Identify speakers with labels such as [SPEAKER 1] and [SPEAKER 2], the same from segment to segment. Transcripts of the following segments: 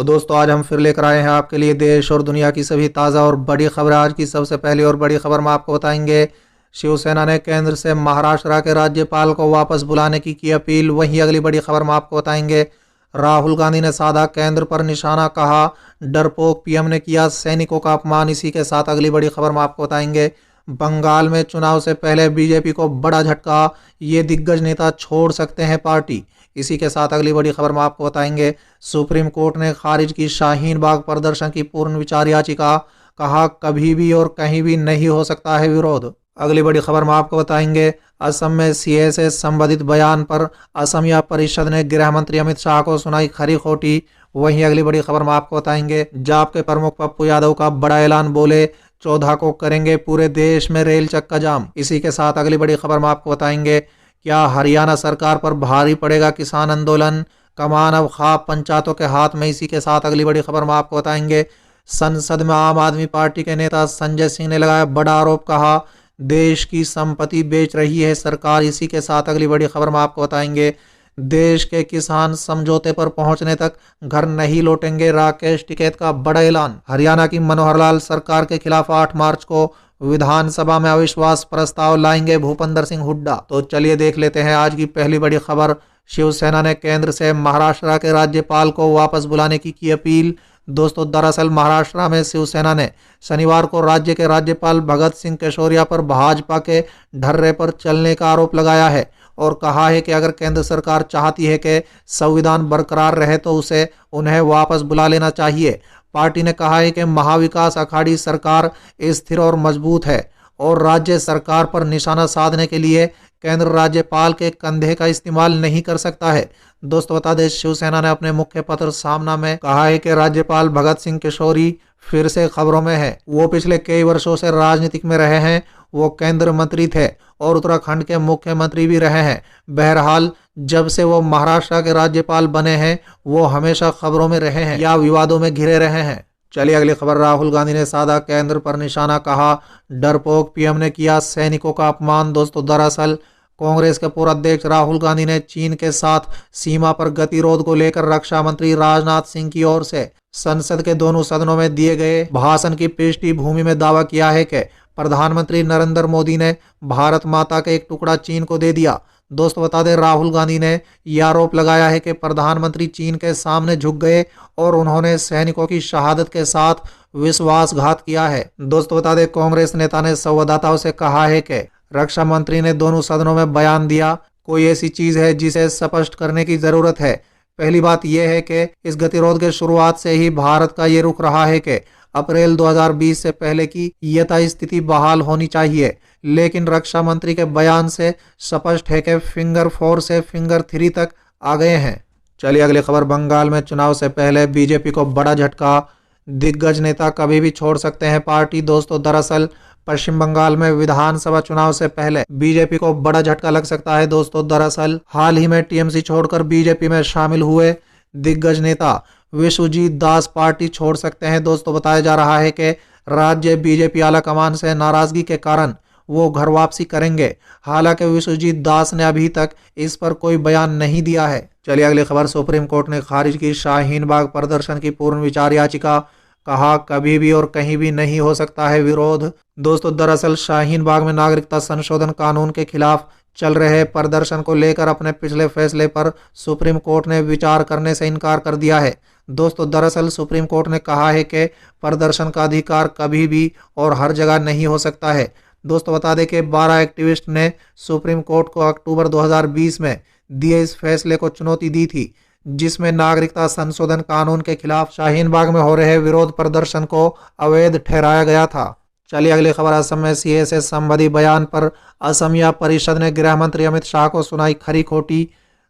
[SPEAKER 1] तो दोस्तों आज हम फिर लेकर आए हैं आपके लिए देश और दुनिया की सभी ताज़ा और बड़ी खबरें। आज की सबसे पहली और बड़ी खबर में आपको बताएंगे, शिवसेना ने केंद्र से महाराष्ट्र के राज्यपाल को वापस बुलाने की अपील। वहीं अगली बड़ी खबर में आपको बताएंगे, राहुल गांधी ने साधा केंद्र पर निशाना, कहा डरपोक पीएम ने किया सैनिकों का अपमान। इसी के साथ अगली बड़ी खबर में आपको बताएंगे, बंगाल में चुनाव से पहले बीजेपी को बड़ा झटका, ये दिग्गज नेता छोड़ सकते हैं पार्टी। इसी के साथ अगली बड़ी खबर में आपको बताएंगे, सुप्रीम कोर्ट ने खारिज की शाहीन बाग प्रदर्शन की पूर्ण विचार याचिका, कहा कभी भी और कहीं भी नहीं हो सकता है विरोध। अगली बड़ी खबर में आपको बताएंगे, असम में सीए से संबंधित बयान पर असमिया परिषद ने गृह मंत्री अमित शाह को सुनाई खरी खोटी। वहीं अगली बड़ी खबर में आपको बताएंगे, जाप के प्रमुख पप्पू यादव का बड़ा ऐलान, बोले 14 को करेंगे पूरे देश में रेल चक्का जाम। इसी के साथ अगली बड़ी खबर में आपको बताएंगे, क्या हरियाणा सरकार पर भारी पड़ेगा किसान आंदोलन, कमान अब खाप पंचायतों के हाथ में। इसी के साथ अगली बड़ी खबर में आपको बताएंगे, संसद में आम आदमी पार्टी के नेता संजय सिंह ने लगाया बड़ा आरोप, कहा देश की संपत्ति बेच रही है सरकार। इसी के साथ अगली बड़ी खबर में आपको बताएंगे, देश के किसान समझौते पर पहुंचने तक घर नहीं लौटेंगे, राकेश टिकैत का बड़ा ऐलान। हरियाणा की मनोहर लाल सरकार के खिलाफ 8 मार्च को विधानसभा में अविश्वास प्रस्ताव लाएंगे भूपेंद्र सिंह हुड्डा। तो चलिए देख लेते हैं आज की पहली बड़ी खबर, शिवसेना ने केंद्र से महाराष्ट्र के राज्यपाल को वापस बुलाने की अपील। दोस्तों दरअसल महाराष्ट्र में शिवसेना ने शनिवार को राज्य के राज्यपाल भगत सिंह केशोरिया पर भाजपा के ढर्रे पर चलने का आरोप लगाया है और कहा है कि अगर केंद्र सरकार चाहती है कि संविधान बरकरार रहे तो उसे उन्हें वापस बुला लेना चाहिए। पार्टी ने कहा है कि महाविकास अघाड़ी सरकार स्थिर और मजबूत है और राज्य सरकार पर निशाना साधने के लिए केंद्र राज्यपाल के कंधे का इस्तेमाल नहीं कर सकता है। दोस्तों बता दें, शिवसेना ने अपने मुख्य पत्र सामना में कहा है कि राज्यपाल भगत सिंह केशोरी फिर से खबरों में है। वो पिछले कई वर्षों से राजनीतिक में रहे हैं, वो केंद्र मंत्री थे और उत्तराखंड के मुख्यमंत्री भी रहे हैं। बहरहाल जब से वो महाराष्ट्र के राज्यपाल बने हैं वो हमेशा खबरों में रहे हैं या विवादों में घिरे रहे हैं। चलिए अगली खबर, राहुल गांधी ने साधा केंद्र पर निशाना, कहा डरपोक पीएम ने किया सैनिकों का अपमान। दोस्तों दरअसल कांग्रेस के पूर्व अध्यक्ष राहुल गांधी ने चीन के साथ सीमा पर गतिरोध को लेकर रक्षा मंत्री राजनाथ सिंह की ओर से संसद के दोनों सदनों में दिए गए भाषण की पृष्ठभूमि में दावा किया है कि प्रधानमंत्री नरेंद्र मोदी ने भारत माता का एक टुकड़ा चीन को दे दिया। दोस्तों बता दें, राहुल गांधी ने यह आरोप लगाया है कि प्रधानमंत्री चीन के सामने झुक गए और उन्होंने सैनिकों की शहादत के साथ विश्वासघात किया है। दोस्तों बता दें, कांग्रेस नेता ने संवाददाताओं से कहा है कि रक्षा मंत्री ने दोनों सदनों में बयान दिया, कोई ऐसी चीज है जिसे स्पष्ट करने की जरूरत है। पहली बात यह है कि इस गतिरोध के शुरुआत से ही भारत का ये रुख रहा है कि अप्रैल 2020 से पहले की यथास्थिति बहाल होनी चाहिए, लेकिन रक्षा मंत्री के बयान से स्पष्ट है कि फिंगर 4 से फिंगर 3 तक आ गए हैं। चलिए अगली खबर, बंगाल में चुनाव से पहले बीजेपी को बड़ा झटका, दिग्गज नेता कभी भी छोड़ सकते हैं पार्टी। दोस्तों दरअसल पश्चिम बंगाल में विधानसभा चुनाव से पहले बीजेपी को बड़ा झटका लग सकता है। दोस्तों दरअसल हाल ही में टीएमसी छोड़कर बीजेपी में शामिल हुए दिग्गज नेता विश्वजीत दास पार्टी छोड़ सकते हैं। दोस्तों बताया जा रहा है कि राज्य बीजेपी आला कमान से नाराजगी के कारण वो घर वापसी करेंगे। हालांकि विश्वजीत दास ने अभी तक इस पर कोई बयान नहीं दिया है। चलिए अगली खबर, सुप्रीम कोर्ट ने खारिज की शाहीन बाग प्रदर्शन की पूर्ण विचार याचिका, कहा कभी भी और कहीं भी नहीं हो सकता है विरोध। दोस्तों दरअसल शाहीन बाग में नागरिकता संशोधन कानून के खिलाफ चल रहे प्रदर्शन को लेकर अपने पिछले फैसले पर सुप्रीम कोर्ट ने विचार करने से इनकार कर दिया है। दोस्तों दरअसल सुप्रीम कोर्ट ने कहा है कि प्रदर्शन का अधिकार कभी भी और हर जगह नहीं हो सकता है। दोस्तों बता दें कि 12 एक्टिविस्ट ने सुप्रीम कोर्ट को अक्टूबर 2020 में दिए इस फैसले को चुनौती दी थी, जिसमें नागरिकता संशोधन कानून के खिलाफ शाहीन बाग में हो रहे विरोध प्रदर्शन को अवैध ठहराया गया था। चलिए अगली खबर, असम में सीए से संबंधित बयान पर असमिया परिषद ने गृह मंत्री अमित शाह को सुनाई खरी खोटी।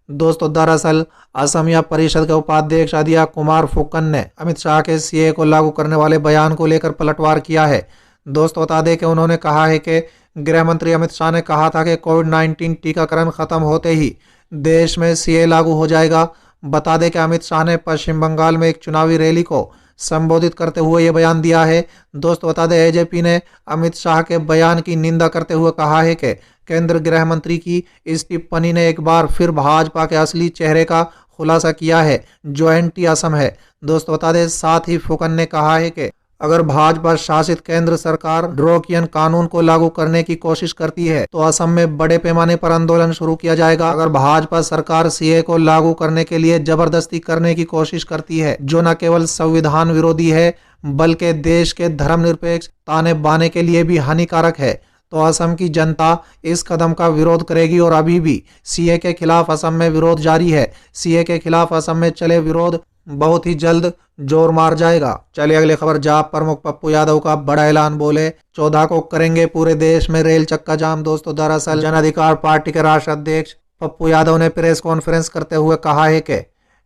[SPEAKER 1] दोस्तों दरअसल असमिया परिषद के उपाध्यक्ष अदिया कुमार फुकन ने अमित शाह के सीए को लागू करने वाले बयान को लेकर पलटवार किया है। दोस्तों बता दें कि उन्होंने कहा है कि गृह मंत्री अमित शाह ने कहा था कि कोविड-19 टीकाकरण खत्म होते ही देश में सीए लागू हो जाएगा। बता दें कि अमित शाह ने पश्चिम बंगाल में एक चुनावी रैली को संबोधित करते हुए ये बयान दिया है। दोस्तों बता दें, एजेपी ने अमित शाह के बयान की निंदा करते हुए कहा है कि केंद्र गृह मंत्री की इस टिप्पणी ने एक बार फिर भाजपा के असली चेहरे का खुलासा किया है जो एंटी असम है। दोस्तों बता दें, साथ ही फुकन ने कहा है कि अगर भाजपा शासित केंद्र सरकार ड्रोकियन कानून को लागू करने की कोशिश करती है तो असम में बड़े पैमाने पर आंदोलन शुरू किया जाएगा। अगर भाजपा सरकार सीए को लागू करने के लिए जबरदस्ती करने की कोशिश करती है, जो न केवल संविधान विरोधी है बल्कि देश के धर्मनिरपेक्ष ताने बाने के लिए भी हानिकारक है, तो असम की जनता इस कदम का विरोध करेगी। और अभी भी सीए के खिलाफ असम में विरोध जारी है। सीए के खिलाफ असम में चले विरोध बहुत ही जल्द जोर मार जाएगा। चलिए अगली खबर। जाप प्रमुख पप्पू यादव का बड़ा ऐलान, बोले 14 को करेंगे पूरे देश में रेल चक्का जाम। दोस्तों दरअसल जन अधिकार पार्टी के राष्ट्रीय अध्यक्ष पप्पू यादव ने प्रेस कॉन्फ्रेंस करते हुए कहा है कि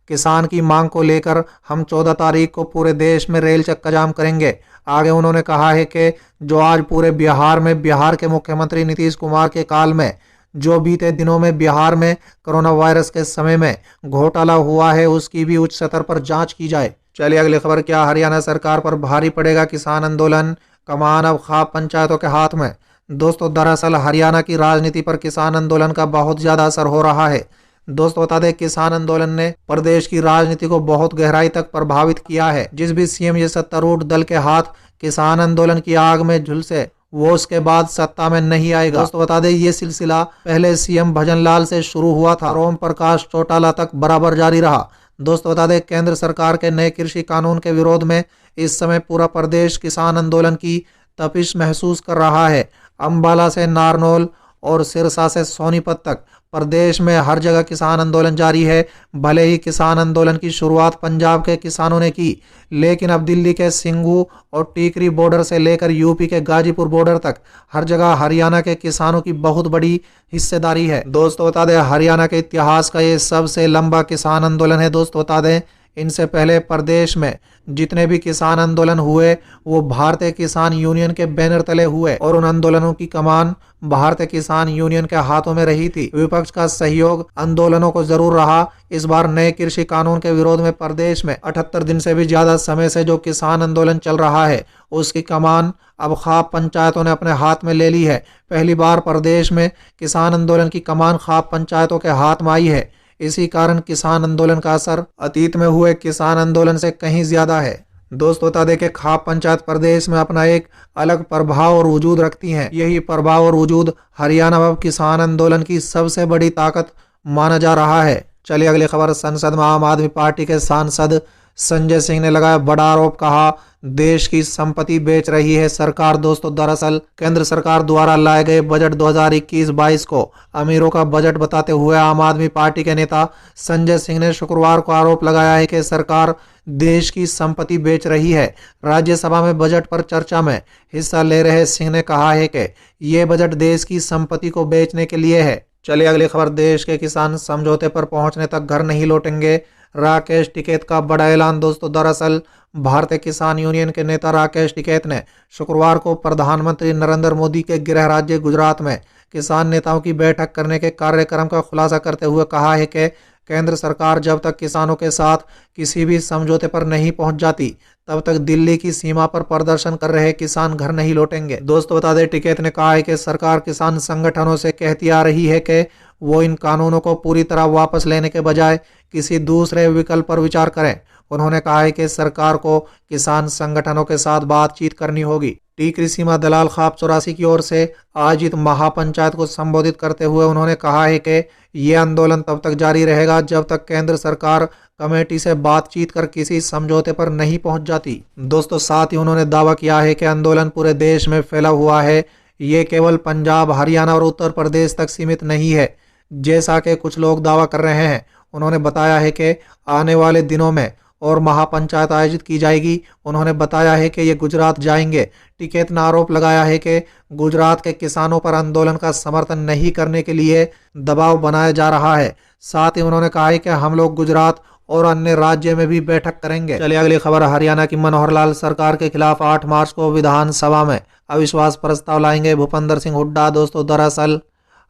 [SPEAKER 1] किसान की मांग को लेकर हम 14 तारीख को पूरे देश में रेल चक्का जाम करेंगे। आगे उन्होंने कहा है कि जो आज पूरे बिहार में बिहार के मुख्यमंत्री नीतीश कुमार के काल में जो बीते दिनों में बिहार में कोरोना वायरस के समय में घोटाला हुआ है, उसकी भी उच्च स्तर पर जांच की जाए। चलिए अगली खबर। क्या हरियाणा सरकार पर भारी पड़ेगा किसान आंदोलन, कमान अब खाप पंचायतों के हाथ में। दोस्तों दरअसल हरियाणा की राजनीति पर किसान आंदोलन का बहुत ज्यादा असर हो रहा है। दोस्तों बता दें, किसान आंदोलन ने प्रदेश की राजनीति को बहुत गहराई तक प्रभावित किया है। जिस भी सीएम या सत्तारूढ़ दल के हाथ किसान आंदोलन की आग में झुलसे वो उसके बाद सत्ता में नहीं आएगा। दोस्तों बता दें, ये सिलसिला पहले सीएम भजनलाल से शुरू हुआ था और ओम प्रकाश चौटाला तक बराबर जारी रहा। दोस्तों बता दें, केंद्र सरकार के नए कृषि कानून के विरोध में इस समय पूरा प्रदेश किसान आंदोलन की तपिश महसूस कर रहा है। अंबाला से नारनौल और सिरसा से सोनीपत तक प्रदेश में हर जगह किसान आंदोलन जारी है। भले ही किसान आंदोलन की शुरुआत पंजाब के किसानों ने की, लेकिन अब दिल्ली के सिंघू और टीकरी बॉर्डर से लेकर यूपी के गाजीपुर बॉर्डर तक हर जगह हरियाणा के किसानों की बहुत बड़ी हिस्सेदारी है। दोस्तों बता दें, हरियाणा के इतिहास का ये सबसे लंबा किसान आंदोलन है। दोस्तों बता दें, इनसे पहले प्रदेश में जितने भी किसान आंदोलन हुए वो भारतीय किसान यूनियन के बैनर तले हुए और उन आंदोलनों की कमान भारतीय किसान यूनियन के हाथों में रही थी। विपक्ष का सहयोग आंदोलनों को जरूर रहा। इस बार नए कृषि कानून के विरोध में प्रदेश में 78 दिन से भी ज्यादा समय से जो किसान आंदोलन चल रहा है उसकी कमान अब खाप पंचायतों ने अपने हाथ में ले ली है। पहली बार प्रदेश में किसान आंदोलन की कमान खाप पंचायतों के हाथ में आई है। इसी कारण किसान आंदोलन का असर अतीत में हुए किसान आंदोलन से कहीं ज्यादा है। दोस्तों बता दें कि खाप पंचायत प्रदेश में अपना एक अलग प्रभाव और वजूद रखती हैं। यही प्रभाव और वजूद हरियाणा में किसान आंदोलन की सबसे बड़ी ताकत माना जा रहा है। चलिए अगली खबर। संसद में आम आदमी पार्टी के सांसद संजय सिंह ने लगाया बड़ा आरोप, कहा देश की संपत्ति बेच रही है सरकार। दोस्तों दरअसल केंद्र सरकार द्वारा लाए गए बजट 2021-22 को अमीरों का बजट बताते हुए आम आदमी पार्टी के नेता संजय सिंह ने शुक्रवार को आरोप लगाया है कि सरकार देश की संपत्ति बेच रही है। राज्यसभा में बजट पर चर्चा में हिस्सा ले रहे सिंह ने कहा है कि ये बजट देश की संपत्ति को बेचने के लिए है। चलिए अगली खबर। देश के किसान समझौते पर पहुंचने तक घर नहीं लौटेंगे, राकेश टिकैत का बड़ा ऐलान। दोस्तों दरअसल भारतीय किसान यूनियन के नेता राकेश टिकैत ने शुक्रवार को प्रधानमंत्री नरेंद्र मोदी के गृह राज्य गुजरात में किसान नेताओं की बैठक करने के कार्यक्रम का खुलासा करते हुए कहा है कि केंद्र सरकार जब तक किसानों के साथ किसी भी समझौते पर नहीं पहुंच जाती तब तक दिल्ली की सीमा पर प्रदर्शन कर रहे किसान घर नहीं लौटेंगे। दोस्तों बता दें, टिकैत ने कहा है कि सरकार किसान संगठनों से कहती आ रही है कि वो इन कानूनों को पूरी तरह वापस लेने के बजाय किसी दूसरे विकल्प पर विचार करें। उन्होंने कहा है कि सरकार को किसान संगठनों के साथ बातचीत करनी होगी। टीकरी सीमा दलाल खाप 84 की ओर से आयोजित महापंचायत को संबोधित करते हुए उन्होंने कहा है कि ये आंदोलन तब तक जारी रहेगा जब तक केंद्र सरकार कमेटी से बातचीत कर किसी समझौते पर नहीं पहुंच जाती। दोस्तों साथ ही उन्होंने दावा किया है कि आंदोलन पूरे देश में फैला हुआ है, ये केवल पंजाब, हरियाणा और उत्तर प्रदेश तक सीमित नहीं है जैसा कि कुछ लोग दावा कर रहे हैं। उन्होंने बताया है कि आने वाले दिनों में और महापंचायत आयोजित की जाएगी। उन्होंने बताया है कि ये गुजरात जाएंगे। टिकैत ने आरोप लगाया है कि गुजरात के किसानों पर आंदोलन का समर्थन नहीं करने के लिए दबाव बनाया जा रहा है। साथ ही उन्होंने कहा है कि हम लोग गुजरात और अन्य राज्य में भी बैठक करेंगे। चलिए अगली खबर। हरियाणा की मनोहर लाल सरकार के खिलाफ 8 मार्च को विधानसभा में अविश्वास प्रस्ताव लाएंगे भूपेंद्र सिंह हुड्डा। दोस्तों दरअसल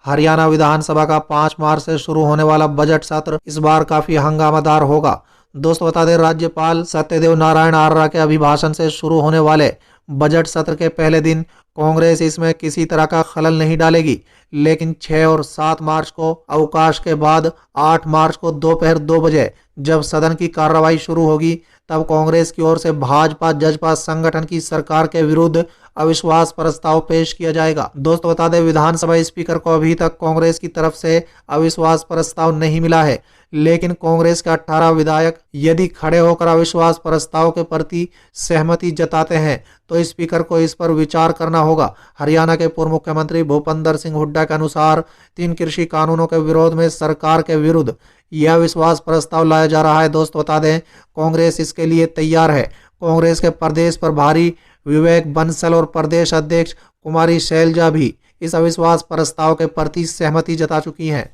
[SPEAKER 1] हरियाणा विधानसभा का 5 मार्च से शुरू होने वाला बजट सत्र इस बार काफी हंगामादार होगा। दोस्तों बता दें, राज्यपाल सत्यदेव नारायण आर्य के अभिभाषण से शुरू होने वाले बजट सत्र के पहले दिन कांग्रेस इसमें किसी तरह का खलल नहीं डालेगी, लेकिन 6 और 7 मार्च को अवकाश के बाद 8 मार्च को दोपहर 2 बजे जब सदन की कार्रवाई शुरू होगी, तब कांग्रेस की ओर से भाजपा जजपा संगठन की सरकार के विरुद्ध अविश्वास प्रस्ताव पेश किया जाएगा। दोस्तों बता दें, विधानसभा स्पीकर को अभी तक कांग्रेस की तरफ से अविश्वास प्रस्ताव नहीं मिला है, लेकिन कांग्रेस के 18 विधायक यदि खड़े होकर अविश्वास प्रस्ताव के प्रति सहमति जताते हैं तो स्पीकर को इस पर विचार करना होगा। हरियाणा के पूर्व मुख्यमंत्री भूपेंद्र सिंह हुड्डा के अनुसार 3 कृषि कानूनों के विरोध में सरकार के विरुद्ध यह विश्वास प्रस्ताव लाया जा रहा है। दोस्तों बता दें, कांग्रेस इसके लिए तैयार है। कांग्रेस के प्रदेश प्रभारी विवेक बंसल और प्रदेश अध्यक्ष कुमारी शैलजा भी इस अविश्वास प्रस्ताव के प्रति सहमति जता चुकी हैं।